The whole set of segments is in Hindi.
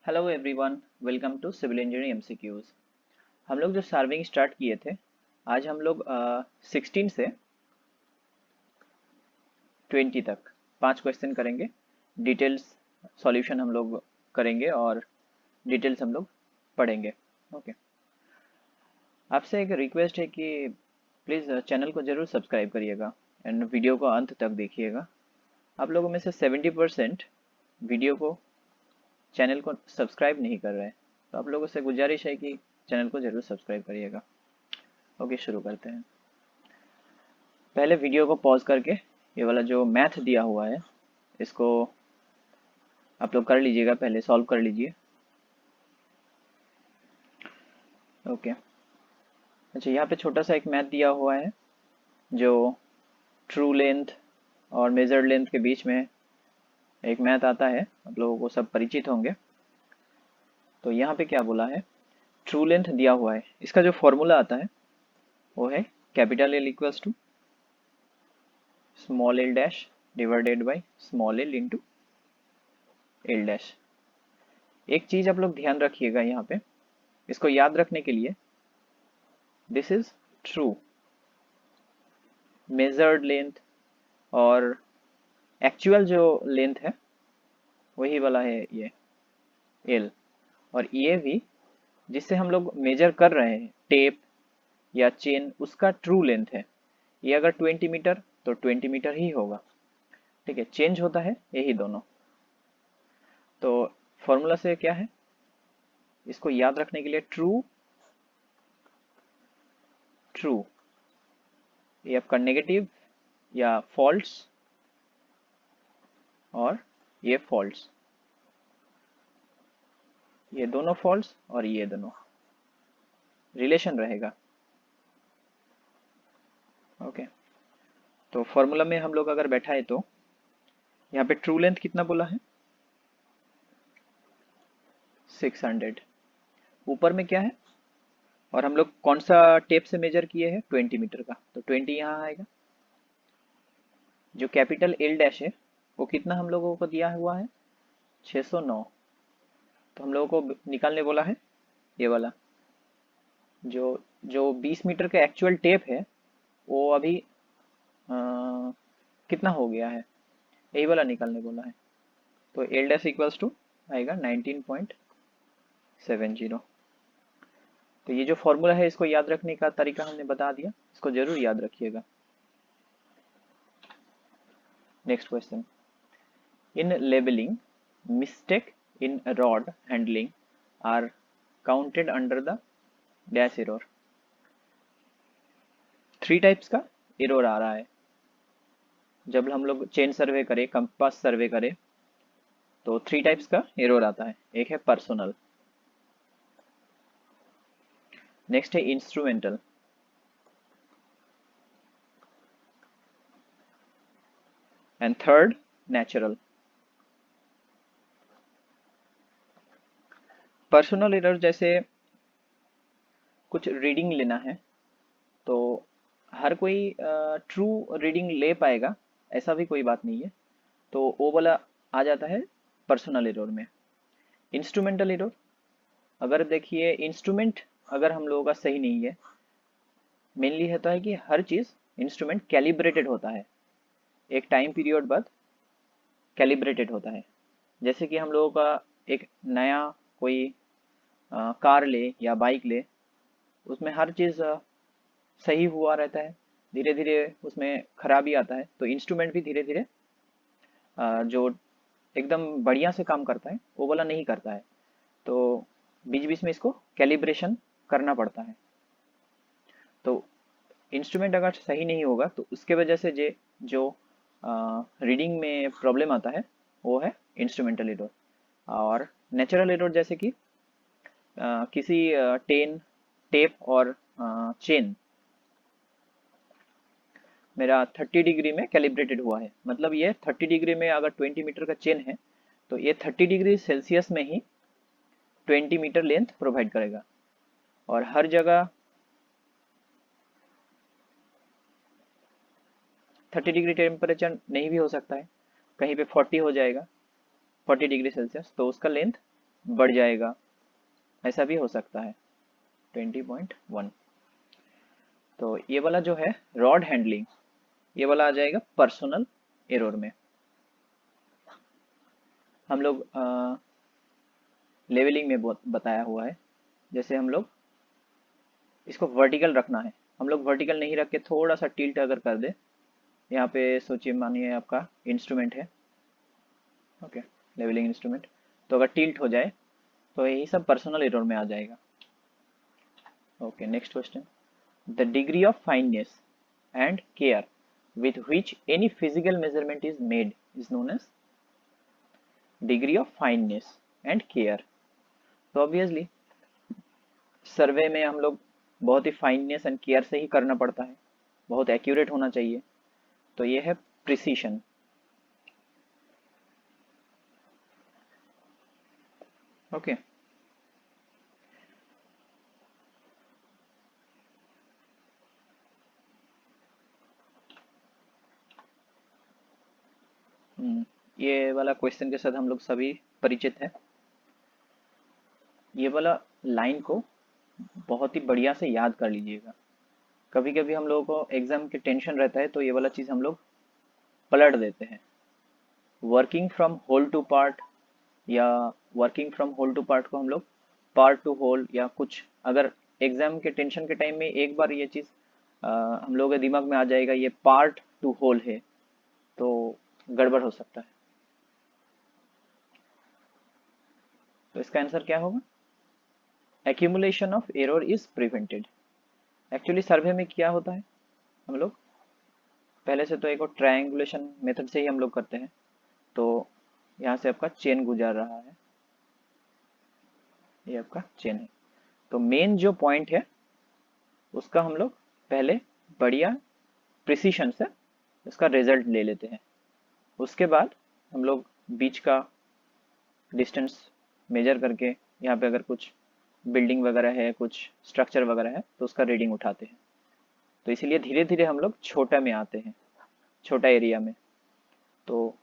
Hello everyone, welcome to civil engineering MCQs. हम लोग जो सर्विंग स्टार्ट किए थे, आज हम लोग 16 से 20 तक 5 क्वेश्चन करेंगे। डिटेल्स सॉल्यूशन हम लोग करेंगे और डिटेल्स हम लोग पढ़ेंगे। ओके, आपसे एक रिक्वेस्ट है कि प्लीज़ चैनल को ज़रूर सब्सक्राइब करिएगा एंड वीडियो को अंत तक देखिएगा। आप लोगों में से 70% वीडियो को चैनल को सब्सक्राइब नहीं कर रहे हैं, तो आप लोगों से गुजारिश है कि चैनल को ज़रूर सब्सक्राइब करिएगा। ओके, शुरू करते हैं। पहले वीडियो को पॉज करके ये वाला जो मैथ दिया हुआ है इसको आप लोग कर लीजिएगा, पहले सॉल्व कर लीजिए। ओके, अच्छा, यहाँ पे छोटा सा एक मैथ दिया हुआ है जो ट्रू लेंथ और मेजर्ड लेंथ के बीच में एक मैथ आता है, आप लोगों को सब परिचित होंगे। तो यहाँ पे क्या बोला है, ट्रू लेंथ दिया हुआ है, इसका जो फॉर्मूला आता है वो है capital L equals to small L dash divided by small L into L dash. एक चीज आप लोग ध्यान रखिएगा, यहाँ पे इसको याद रखने के लिए this is true measured length और एक्चुअल जो लेंथ है वही वाला है ये एल, और ये भी जिससे हम लोग मेजर कर रहे हैं टेप या चेन, उसका ट्रू लेंथ है। ये अगर 20 मीटर तो 20 मीटर ही होगा, ठीक है, चेंज होता है यही दोनों। तो फॉर्मूला से क्या है, इसको याद रखने के लिए ट्रू ट्रू, ये आपका नेगेटिव या फॉल्स और ये फॉल्स, ये दोनों फॉल्स और ये दोनों रिलेशन रहेगा। ओके, तो फॉर्मूला में हम लोग अगर बैठाए तो यहाँ पे ट्रू लेंथ कितना बोला है 600, ऊपर में क्या है, और हम लोग कौन सा टेप से मेजर किए हैं 20 मीटर का, तो 20 यहाँ आएगा। जो कैपिटल एल डैश है वो कितना हम लोगों को दिया हुआ है 609, तो हम लोगों को निकालने बोला है ये वाला जो जो 20 मीटर का एक्चुअल टेप है वो अभी कितना हो गया है, यही वाला निकालने बोला है। तो एल डैश इक्वल्स टू आएगा 19.70। तो ये जो फॉर्मूला है इसको याद रखने का तरीका हमने बता दिया, इसको जरूर याद रखिएगा। Next question, in labelling mistake in rod handling are counted under the dash error. 3 types का एरर आ रहा है जब हम लोग चेन सर्वे करें, कंपास सर्वे करें, तो 3 टाइप्स का एरर आता है। एक है पर्सनल, नेक्स्ट है instrumental, and third natural. Personal error जैसे कुछ रीडिंग लेना है तो हर कोई ट्रू रीडिंग ले पाएगा, ऐसा भी कोई बात नहीं है, तो वो वाला आ जाता है पर्सनल एरर में। इंस्ट्रूमेंटल एरर, अगर देखिए इंस्ट्रूमेंट अगर हम लोगों का सही नहीं है, मेनली होता है कि हर चीज़ इंस्ट्रूमेंट कैलिब्रेटेड होता है, एक टाइम पीरियड बाद कैलिब्रेटेड होता है। जैसे कि हम लोगों का एक नया कोई कार ले या बाइक ले, उसमें हर चीज़ सही हुआ रहता है, धीरे धीरे उसमें खराबी आता है, तो इंस्ट्रूमेंट भी धीरे धीरे जो एकदम बढ़िया से काम करता है वो वाला नहीं करता है, तो बीच बीच में इसको कैलिब्रेशन करना पड़ता है। तो इंस्ट्रूमेंट अगर सही नहीं होगा तो उसके वजह से जो रीडिंग में प्रॉब्लम आता है वो है इंस्ट्रूमेंटल एरर। और नेचुरल एरर जैसे कि किसी टेप और चेन मेरा 30 डिग्री में कैलिब्रेटेड हुआ है, मतलब ये 30 डिग्री में अगर 20 मीटर का चेन है तो ये 30 डिग्री सेल्सियस में ही 20 मीटर लेंथ प्रोवाइड करेगा, और हर जगह 30 डिग्री टेम्परेचर नहीं भी हो सकता है, कहीं पे 40 हो जाएगा, 40 डिग्री सेल्सियस, तो उसका लेंथ बढ़ जाएगा, ऐसा भी हो सकता है। 20.1। तो ये वाला जो है रॉड हैंडलिंग, ये वाला आ जाएगा पर्सनल एरर में। हम लोग लेवलिंग में बताया हुआ है, जैसे हम लोग इसको वर्टिकल रखना है, हम लोग वर्टिकल नहीं रख के थोड़ा सा टिल्ट अगर कर दे, यहाँ पे सोचिए मानिए आपका इंस्ट्रूमेंट है, ओके, लेवलिंग इंस्ट्रूमेंट, तो अगर टिल्ट हो जाए तो यही सब पर्सनल एरर में आ जाएगा। Okay, next question. The degree of fineness and care with which any physical measurement is made is known as degree of fineness and care। तो ऑब्वियसली सर्वे में हम लोग बहुत ही फाइननेस एंड केयर से ही करना पड़ता है, बहुत एक्यूरेट होना चाहिए, तो ये है प्रिसीशन। ओके, ये वाला क्वेश्चन के साथ हम लोग सभी परिचित हैं। ये वाला लाइन को बहुत ही बढ़िया से याद कर लीजिएगा। कभी कभी हम लोगों को एग्जाम के टेंशन रहता है तो ये वाला चीज़ हम लोग पलट देते हैं। Working from whole to part, या working from whole to part को हम लोग पार्ट टू होल, या कुछ अगर एग्जाम के टेंशन के टाइम में एक बार ये चीज़ हम लोगों के दिमाग में आ जाएगा ये पार्ट टू होल है, तो गड़बड़ हो सकता है। तो इसका आंसर क्या होगा? Accumulation of error is prevented. Actually survey में क्या होता है, हम लोग पहले से तो एक और ट्रायंगुलेशन मेथड से ही हम लोग करते हैं। तो यहाँ से आपका चेन गुजर रहा है, ये आपका चेन है, तो मेन जो पॉइंट है उसका हम लोग पहले बढ़िया प्रिसीशन से उसका रिजल्ट ले लेते हैं। उसके बाद हम लोग बीच का डिस्टेंस मेजर करके, यहाँ पे अगर कुछ बिल्डिंग वगैरह है, कुछ स्ट्रक्चर वगैरह है, तो उसका रीडिंग उठाते हैं। तो इसीलिए धीरे धीरे हम लोग छोटा में आते हैं, छोटा एरिया में। तो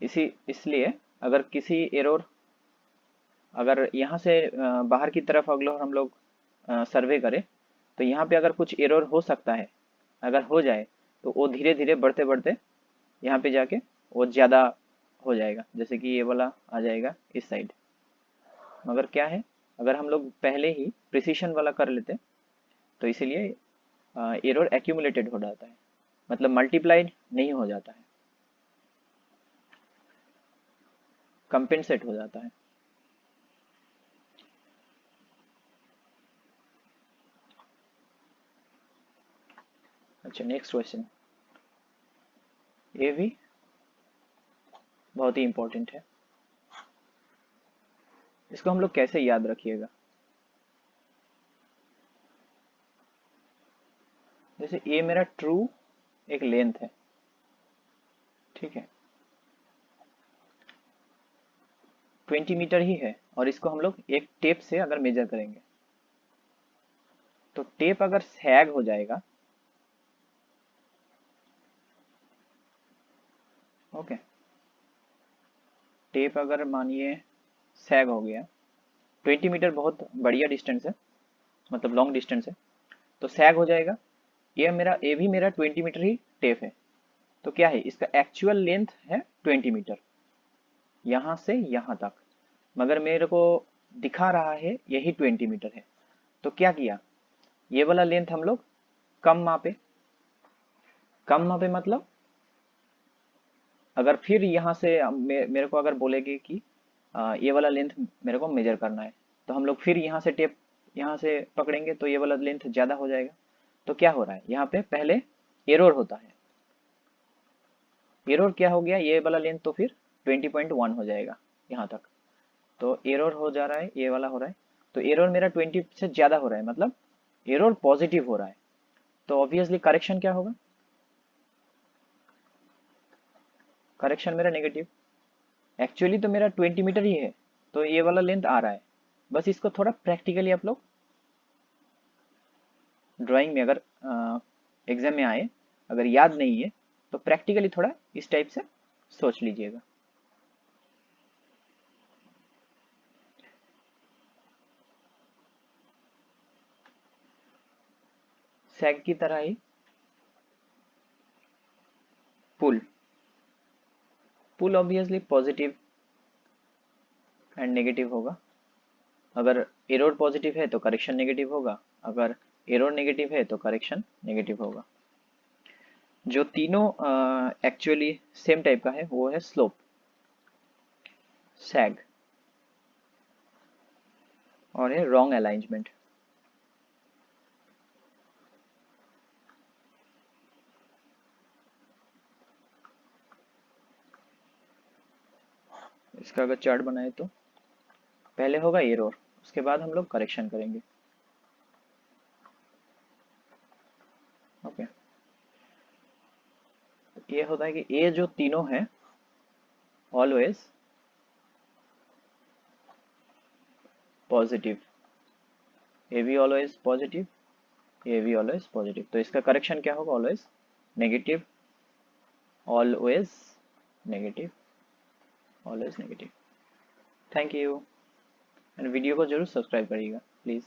इसलिए अगर किसी एरर, अगर यहाँ से बाहर की तरफ अगर हम लोग सर्वे करें, तो यहाँ पे अगर कुछ एरर हो सकता है, अगर हो जाए तो वो धीरे धीरे बढ़ते बढ़ते यहाँ पे जाके वो ज़्यादा हो जाएगा, जैसे कि ये वाला आ जाएगा इस साइड। मगर क्या है, अगर हम लोग पहले ही प्रिसीशन वाला कर लेते तो इसीलिए एरर एक्यूमुलेटेड हो जाता है, मतलब मल्टीप्लाइड नहीं हो जाता है, कंपेंसेट हो जाता है। अच्छा, नेक्स्ट क्वेश्चन, ये भी बहुत ही इंपॉर्टेंट है, इसको हम लोग कैसे याद रखिएगा। जैसे ये मेरा ट्रू एक लेंथ है, ठीक है, 20 मीटर ही है, और इसको हम लोग एक टेप से अगर मेजर करेंगे तो टेप अगर सैग हो जाएगा, ओके, टेप अगर मानिए सैग हो गया, 20 मीटर बहुत बढ़िया डिस्टेंस है, मतलब लॉन्ग डिस्टेंस है, तो सैग हो जाएगा। ये भी मेरा 20 मीटर ही टेप है, तो क्या है, इसका एक्चुअल लेंथ है 20 मीटर यहाँ से यहाँ तक, मगर मेरे को दिखा रहा है यही 20 मीटर है। तो क्या किया, ये वाला लेंथ हम लोग कम मापे। कम मापे मतलब अगर फिर यहाँ से मेरे को अगर बोलेगे कि ये वाला लेंथ मेरे को मेजर करना है, तो हम लोग फिर यहाँ से टेप यहाँ से पकड़ेंगे तो ये वाला लेंथ ज़्यादा हो जाएगा। तो क्या हो रहा है, यहाँ पे पहले एरर होता है, एरर क्या हो गया, ये वाला लेंथ तो फिर 20.1 हो जाएगा यहाँ तक, तो एरर हो जा रहा है, ये वाला हो रहा है, तो एरर मेरा 20 से ज़्यादा हो रहा है, मतलब एरर पॉजिटिव हो रहा है, तो ऑब्वियसली करेक्शन क्या होगा, करेक्शन मेरा नेगेटिव। एक्चुअली तो मेरा 20 मीटर ही है, तो ये वाला लेंथ आ रहा है, बस इसको थोड़ा प्रैक्टिकली आप लोग ड्राइंग में अगर एग्जाम में आए, अगर याद नहीं है तो प्रैक्टिकली थोड़ा इस टाइप से सोच लीजिएगा। सैग की तरह ही पुल, पुल ऑब्वियसली पॉजिटिव एंड नेगेटिव होगा। अगर एरर पॉजिटिव है तो करेक्शन नेगेटिव होगा, अगर एरर नेगेटिव है तो करेक्शन नेगेटिव होगा। जो तीनों एक्चुअली सेम टाइप का है वो है स्लोप, सैग और है रॉन्ग अलाइनमेंट। इसका अगर चार्ट बनाए तो पहले होगा एरर, उसके बाद हम लोग करेक्शन करेंगे। ओके, ये होता है कि ये जो तीनों हैं ऑलवेज पॉजिटिव, ये भी ऑलवेज पॉजिटिव, ये भी ऑलवेज पॉजिटिव, तो इसका करेक्शन क्या होगा? Always negative, always negative, always negative. Thank you, and video को जरूर सब्सक्राइब करिएगा प्लीज़।